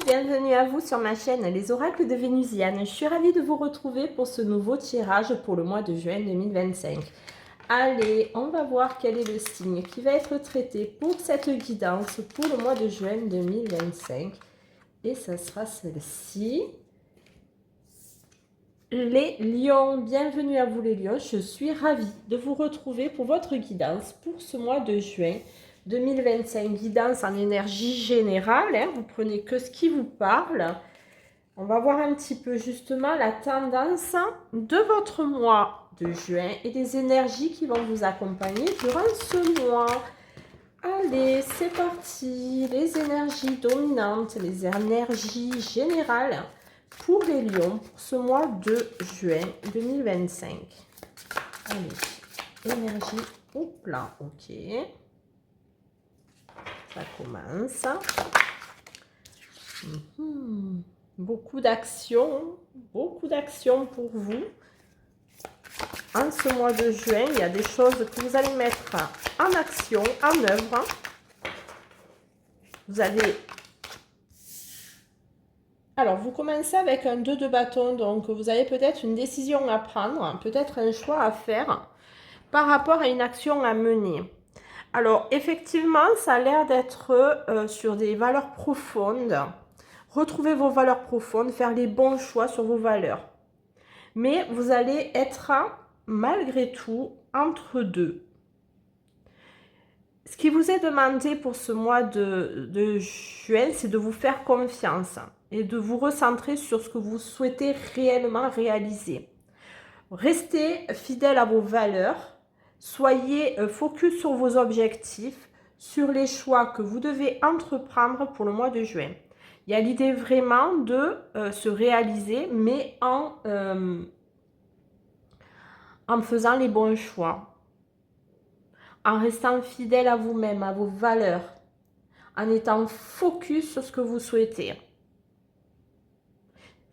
bienvenue à vous sur ma chaîne Les Oracles de Vénusiane. Je suis ravie de vous retrouver pour ce nouveau tirage pour le mois de juin 2025. Allez, on va voir quel est le signe qui va être traité pour cette guidance pour le mois de juin 2025. Et ça sera celle-ci. Les lions, bienvenue à vous les lions. Je suis ravie de vous retrouver pour votre guidance pour ce mois de juin 2025. Guidance en énergie générale, hein. Vous prenez que ce qui vous parle. On va voir un petit peu justement la tendance de votre mois de juin et des énergies qui vont vous accompagner durant ce mois. Allez, c'est parti. Les énergies dominantes, les énergies générales pour les lions pour ce mois de juin 2025. Allez, énergie au plan, ok. Ça commence. Beaucoup d'actions pour vous. En ce mois de juin, il y a des choses que vous allez mettre en action, en œuvre. Vous allez... Alors, vous commencez avec un 2 de bâton, donc vous avez peut-être une décision à prendre, peut-être un choix à faire par rapport à une action à mener. Alors, effectivement, ça a l'air d'être sur des valeurs profondes. Retrouvez vos valeurs profondes, faire les bons choix sur vos valeurs. Mais vous allez être, malgré tout, entre deux. Ce qui vous est demandé pour ce mois de juin, c'est de vous faire confiance et de vous recentrer sur ce que vous souhaitez réellement réaliser. Restez fidèle à vos valeurs, soyez focus sur vos objectifs, sur les choix que vous devez entreprendre pour le mois de juin. Il y a l'idée vraiment de se réaliser, mais en faisant les bons choix, en restant fidèle à vous-même, à vos valeurs, en étant focus sur ce que vous souhaitez.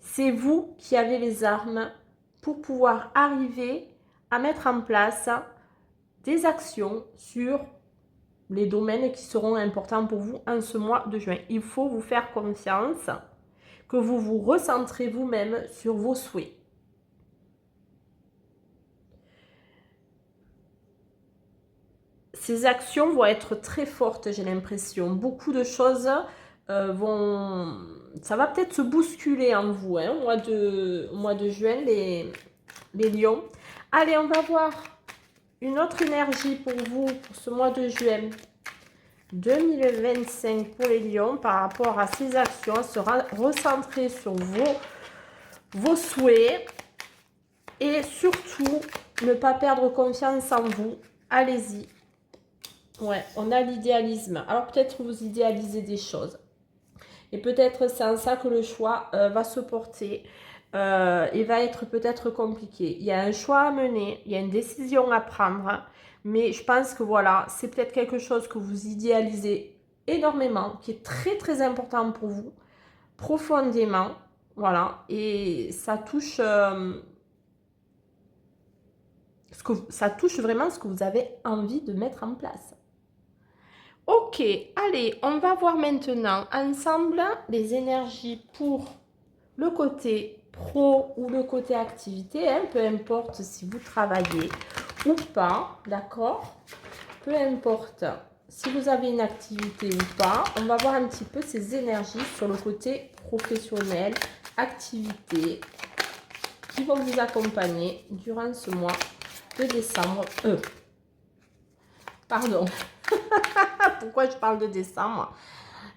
C'est vous qui avez les armes pour pouvoir arriver à mettre en place des actions sur les domaines qui seront importants pour vous en ce mois de juin. Il faut vous faire confiance, que vous vous recentrez vous-même sur vos souhaits. Ces actions vont être très fortes, j'ai l'impression. Beaucoup de choses vont... Ça va peut-être se bousculer en vous, hein, au mois de juin, les lions. Allez, on va voir une autre énergie pour vous, pour ce mois de juin 2025 pour les lions, par rapport à ces actions, se recentrer sur vos souhaits et surtout ne pas perdre confiance en vous. Allez-y. Ouais, on a l'idéalisme. Alors peut-être vous idéalisez des choses. Et peut-être c'est en ça que le choix va se porter et va être peut-être compliqué. Il y a un choix à mener, il y a une décision à prendre. Mais je pense que voilà, c'est peut-être quelque chose que vous idéalisez énormément, qui est très très important pour vous, profondément. Voilà, et ça touche... ça touche vraiment ce que vous avez envie de mettre en place. Ok, allez, on va voir maintenant ensemble les énergies pour le côté pro ou le côté activité, hein, peu importe si vous travaillez ou pas, d'accord? Peu importe si vous avez une activité ou pas, on va voir un petit peu ces énergies sur le côté professionnel, activité, qui vont vous accompagner durant ce mois de décembre. Pardon. Pourquoi je parle de décembre?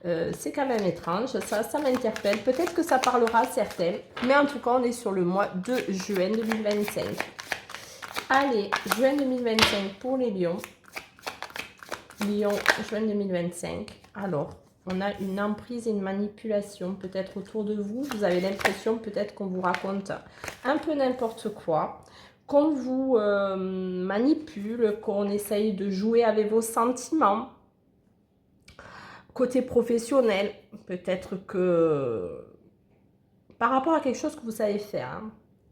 C'est quand même étrange, ça m'interpelle. Peut-être que ça parlera à certains, mais en tout cas, on est sur le mois de juin 2025. Allez, juin 2025 pour les lions. Lion, juin 2025. Alors, on a une emprise et une manipulation peut-être autour de vous. Vous avez l'impression peut-être qu'on vous raconte un peu n'importe quoi, qu'on vous manipule, qu'on essaye de jouer avec vos sentiments. Côté professionnel, peut-être que par rapport à quelque chose que vous savez faire, hein.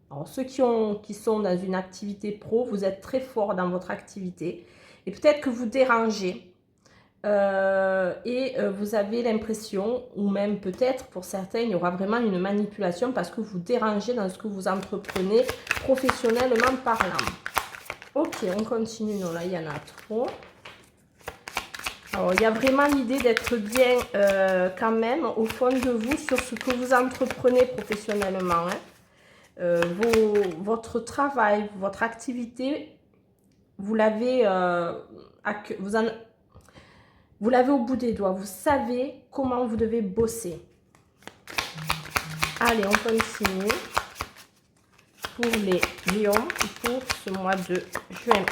Alors ceux qui sont dans une activité pro, vous êtes très fort dans votre activité et peut-être que vous dérangez Vous avez l'impression, ou même peut-être pour certains, il y aura vraiment une manipulation parce que vous dérangez dans ce que vous entreprenez professionnellement parlant. Ok, on continue. Non, là, il y en a trop. Alors, il y a vraiment l'idée d'être bien quand même au fond de vous sur ce que vous entreprenez professionnellement. Hein. Votre travail, votre activité, vous l'avez vous l'avez au bout des doigts. Vous savez comment vous devez bosser. Allez, on continue pour les lions pour ce mois de juin.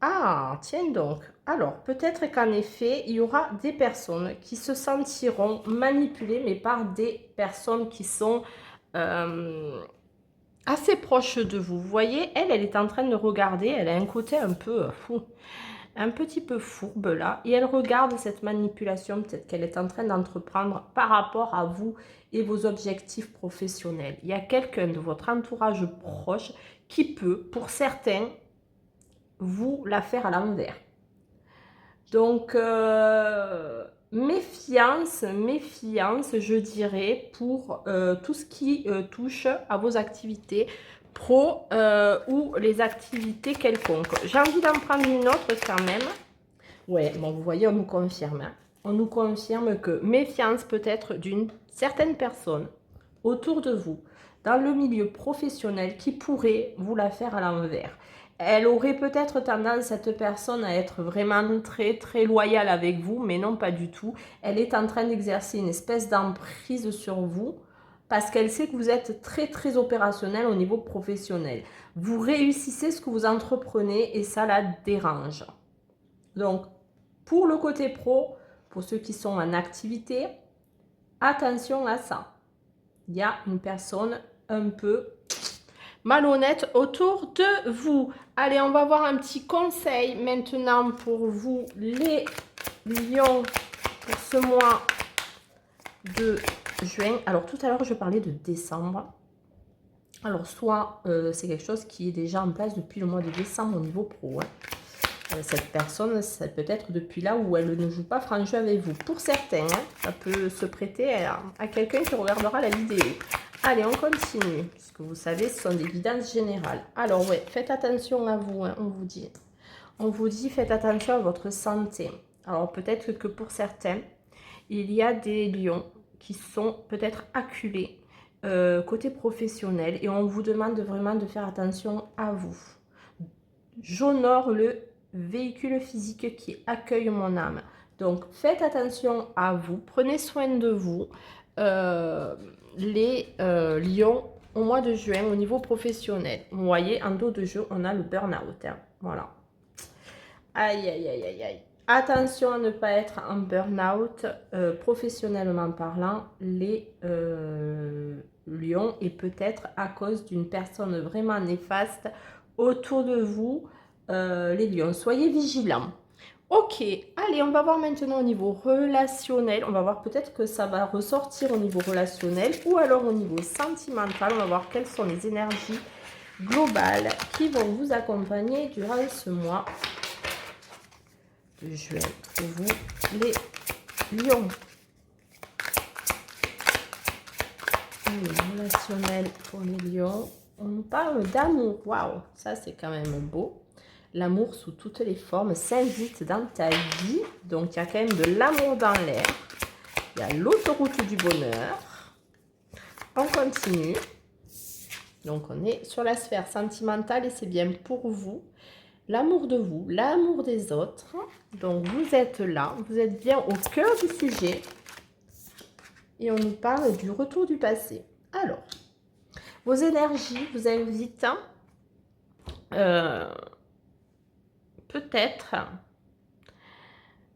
Ah, tiens donc. Alors, peut-être qu'en effet, il y aura des personnes qui se sentiront manipulées, mais par des personnes qui sont assez proches de vous. Vous voyez, elle est en train de regarder, elle a un côté un peu fou, un petit peu fourbe là, et elle regarde cette manipulation, peut-être qu'elle est en train d'entreprendre par rapport à vous et vos objectifs professionnels. Il y a quelqu'un de votre entourage proche qui peut, pour certains, vous la faire à l'envers. Donc, méfiance, je dirais, pour tout ce qui touche à vos activités pro ou les activités quelconques. J'ai envie d'en prendre une autre quand même. Ouais, bon, vous voyez, on nous confirme. Hein. On nous confirme que méfiance peut-être d'une certaine personne autour de vous, dans le milieu professionnel, qui pourrait vous la faire à l'envers. Elle aurait peut-être tendance, cette personne, à être vraiment très loyale avec vous, mais non, pas du tout. Elle est en train d'exercer une espèce d'emprise sur vous, parce qu'elle sait que vous êtes très opérationnel au niveau professionnel. Vous réussissez ce que vous entreprenez et ça la dérange. Donc, pour le côté pro, pour ceux qui sont en activité, attention à ça. Il y a une personne un peu malhonnête autour de vous. Allez, on va voir un petit conseil maintenant pour vous, les lions, pour ce mois de juin. Alors, tout à l'heure, je parlais de décembre. Alors, soit c'est quelque chose qui est déjà en place depuis le mois de décembre au niveau pro. Hein. Cette personne, ça peut être depuis là où elle ne joue pas franc jeu avec vous. Pour certains, hein, ça peut se prêter à quelqu'un qui regardera la vidéo. Allez, on continue, puisque vous savez, ce sont des guidances générales. Alors, ouais, faites attention à vous, hein, on vous dit. On vous dit, faites attention à votre santé. Alors, peut-être que pour certains, il y a des lions qui sont peut-être acculés côté professionnel et on vous demande vraiment de faire attention à vous. J'honore le véhicule physique qui accueille mon âme. Donc, faites attention à vous, prenez soin de vous. Les lions au mois de juin au niveau professionnel. Vous voyez, en dos de jeu, on a le burn-out. Hein. Voilà. Aïe. Attention à ne pas être en burn-out, professionnellement parlant, les lions, et peut-être à cause d'une personne vraiment néfaste autour de vous, les lions. Soyez vigilants. Ok, allez, on va voir maintenant au niveau relationnel. On va voir peut-être que ça va ressortir au niveau relationnel ou alors au niveau sentimental. On va voir quelles sont les énergies globales qui vont vous accompagner durant ce mois de juin pour vous, les lions. Allez, relationnel pour les lions. On parle d'amour. Waouh, ça c'est quand même beau. L'amour sous toutes les formes s'invite dans ta vie. Donc, il y a quand même de l'amour dans l'air. Il y a l'autoroute du bonheur. On continue. Donc, on est sur la sphère sentimentale et c'est bien pour vous. L'amour de vous, l'amour des autres. Donc, vous êtes là. Vous êtes bien au cœur du sujet. Et on nous parle du retour du passé. Alors, vos énergies vous invitent peut-être,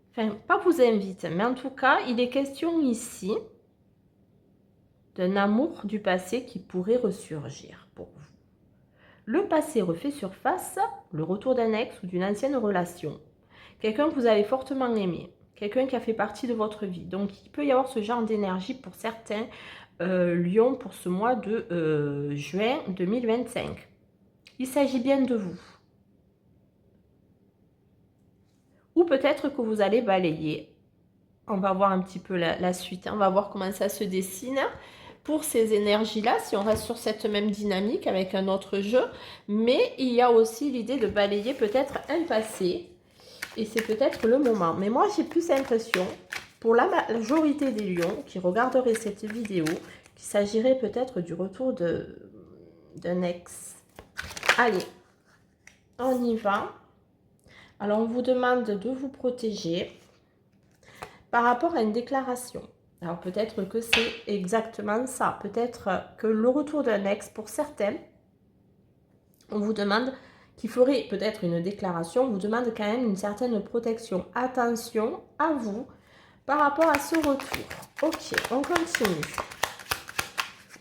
enfin, pas vous invite, mais en tout cas, il est question ici d'un amour du passé qui pourrait ressurgir pour vous. Le passé refait surface, le retour d'un ex ou d'une ancienne relation. Quelqu'un que vous avez fortement aimé, quelqu'un qui a fait partie de votre vie. Donc, il peut y avoir ce genre d'énergie pour certains lions pour ce mois de juin 2025. Il s'agit bien de vous. ou peut-être que vous allez balayer. On va voir un petit peu la suite, on va voir comment ça se dessine pour ces énergies-là, si on reste sur cette même dynamique avec un autre jeu. Mais il y a aussi l'idée de balayer peut-être un passé, et c'est peut-être le moment. Mais moi, j'ai plus l'impression, pour la majorité des lions qui regarderaient cette vidéo, qu'il s'agirait peut-être du retour d'un ex. Allez, on y va. Alors, on vous demande de vous protéger par rapport à une déclaration. Alors, peut-être que c'est exactement ça. Peut-être que le retour d'un ex, pour certains, on vous demande qui ferait peut-être une déclaration, on vous demande quand même une certaine protection. Attention à vous par rapport à ce retour. Ok, on continue.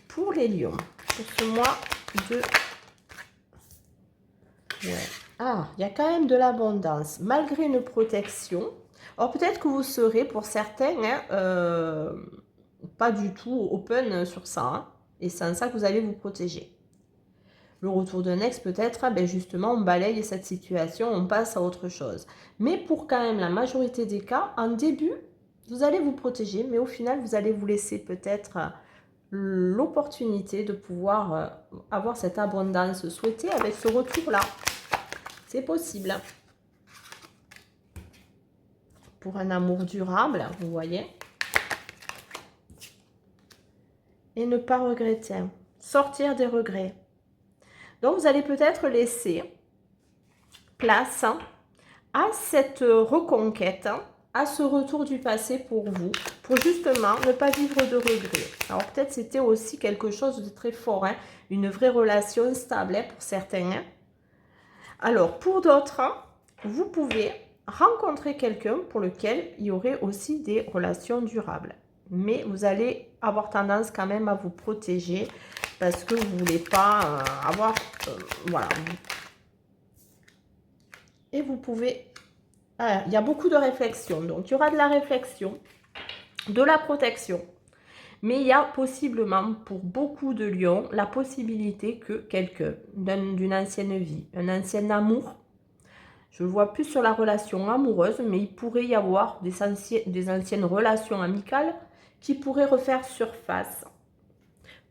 Pour les lions, pour ce mois de... Ouais. Ah, il y a quand même de l'abondance, malgré une protection. Alors peut-être que vous serez, pour certains, hein, pas du tout open sur ça. Hein, et c'est en ça que vous allez vous protéger. Le retour d'un ex, peut-être, ben justement, on balaye cette situation, on passe à autre chose. Mais pour quand même la majorité des cas, en début, vous allez vous protéger, mais au final, vous allez vous laisser peut-être l'opportunité de pouvoir avoir cette abondance souhaitée avec ce retour-là. C'est possible. Pour un amour durable, vous voyez. Et ne pas regretter. Sortir des regrets. Donc, vous allez peut-être laisser place à cette reconquête, à ce retour du passé pour vous, pour justement ne pas vivre de regrets. Alors, peut-être c'était aussi quelque chose de très fort, hein, une vraie relation stable hein, pour certains. Hein. Alors, pour d'autres, vous pouvez rencontrer quelqu'un pour lequel il y aurait aussi des relations durables. Mais vous allez avoir tendance quand même à vous protéger parce que vous ne voulez pas avoir... voilà. Et vous pouvez... il y a beaucoup de réflexion. Donc, il y aura de la réflexion, de la protection. Mais il y a possiblement, pour beaucoup de lions, la possibilité que quelqu'un d'une ancienne vie, un ancien amour, je le vois plus sur la relation amoureuse, mais il pourrait y avoir des anciennes relations amicales qui pourraient refaire surface.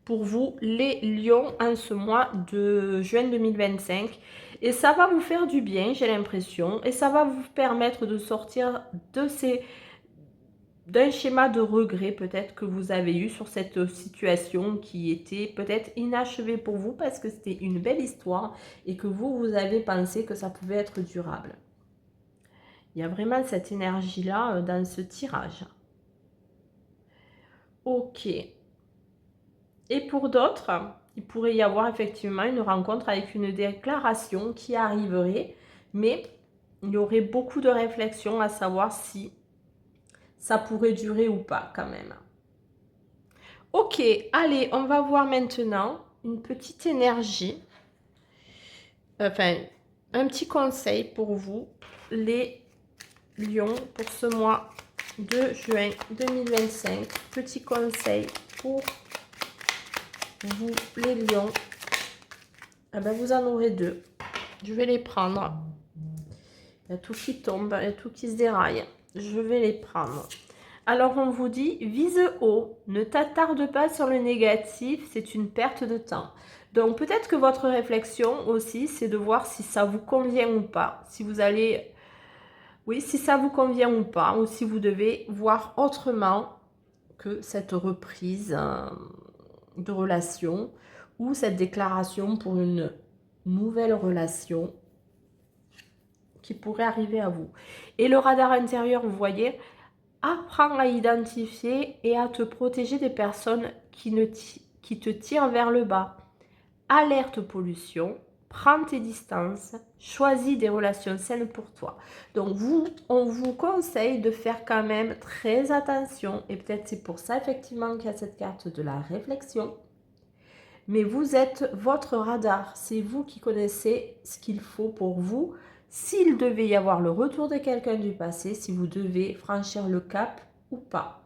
Pour vous, les lions, en ce mois de juin 2025. Et ça va vous faire du bien, j'ai l'impression. Et ça va vous permettre de sortir d'un schéma de regret peut-être que vous avez eu sur cette situation qui était peut-être inachevée pour vous parce que c'était une belle histoire et que vous avez pensé que ça pouvait être durable. Il y a vraiment cette énergie-là dans ce tirage. Ok. Et pour d'autres, il pourrait y avoir effectivement une rencontre avec une déclaration qui arriverait, mais il y aurait beaucoup de réflexion à savoir si ça pourrait durer ou pas quand même. Ok, allez, on va voir maintenant une petite énergie, enfin, un petit conseil pour vous, les lions, pour ce mois de juin 2025. Petit conseil pour vous, les lions. Eh ben, vous en aurez deux. Je vais les prendre. Il y a tout qui tombe, il y a tout qui se déraille. Je vais les prendre. Alors, on vous dit, vise haut, ne t'attarde pas sur le négatif, c'est une perte de temps. Donc, peut-être que votre réflexion aussi, c'est de voir si ça vous convient ou pas. Si vous allez... Oui, si ça vous convient ou pas, ou si vous devez voir autrement que cette reprise de relation ou cette déclaration pour une nouvelle relation qui pourrait arriver à vous. Et le radar intérieur, vous voyez, apprends à identifier et à te protéger des personnes qui te tirent vers le bas. Alerte pollution, prends tes distances, choisis des relations saines pour toi. Donc on vous conseille de faire quand même très attention, et peut-être c'est pour ça effectivement qu'il y a cette carte de la réflexion. Mais vous êtes votre radar, c'est vous qui connaissez ce qu'il faut pour vous. S'il devait y avoir le retour de quelqu'un du passé, si vous devez franchir le cap ou pas.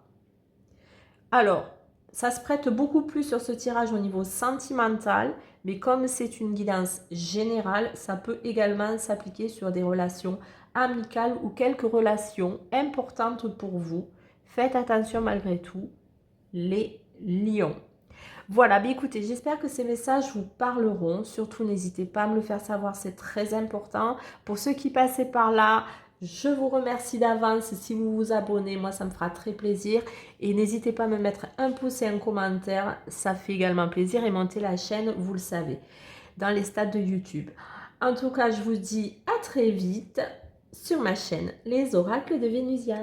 Alors, ça se prête beaucoup plus sur ce tirage au niveau sentimental, mais comme c'est une guidance générale, ça peut également s'appliquer sur des relations amicales ou quelques relations importantes pour vous. Faites attention malgré tout, les lions. Voilà, bien écoutez, j'espère que ces messages vous parleront. Surtout, n'hésitez pas à me le faire savoir, c'est très important. Pour ceux qui passaient par là, je vous remercie d'avance. Si vous vous abonnez, moi, ça me fera très plaisir. Et n'hésitez pas à me mettre un pouce et un commentaire, ça fait également plaisir. Et monter la chaîne, vous le savez, dans les stats de YouTube. En tout cas, je vous dis à très vite sur ma chaîne Les Oracles de Vénusiane.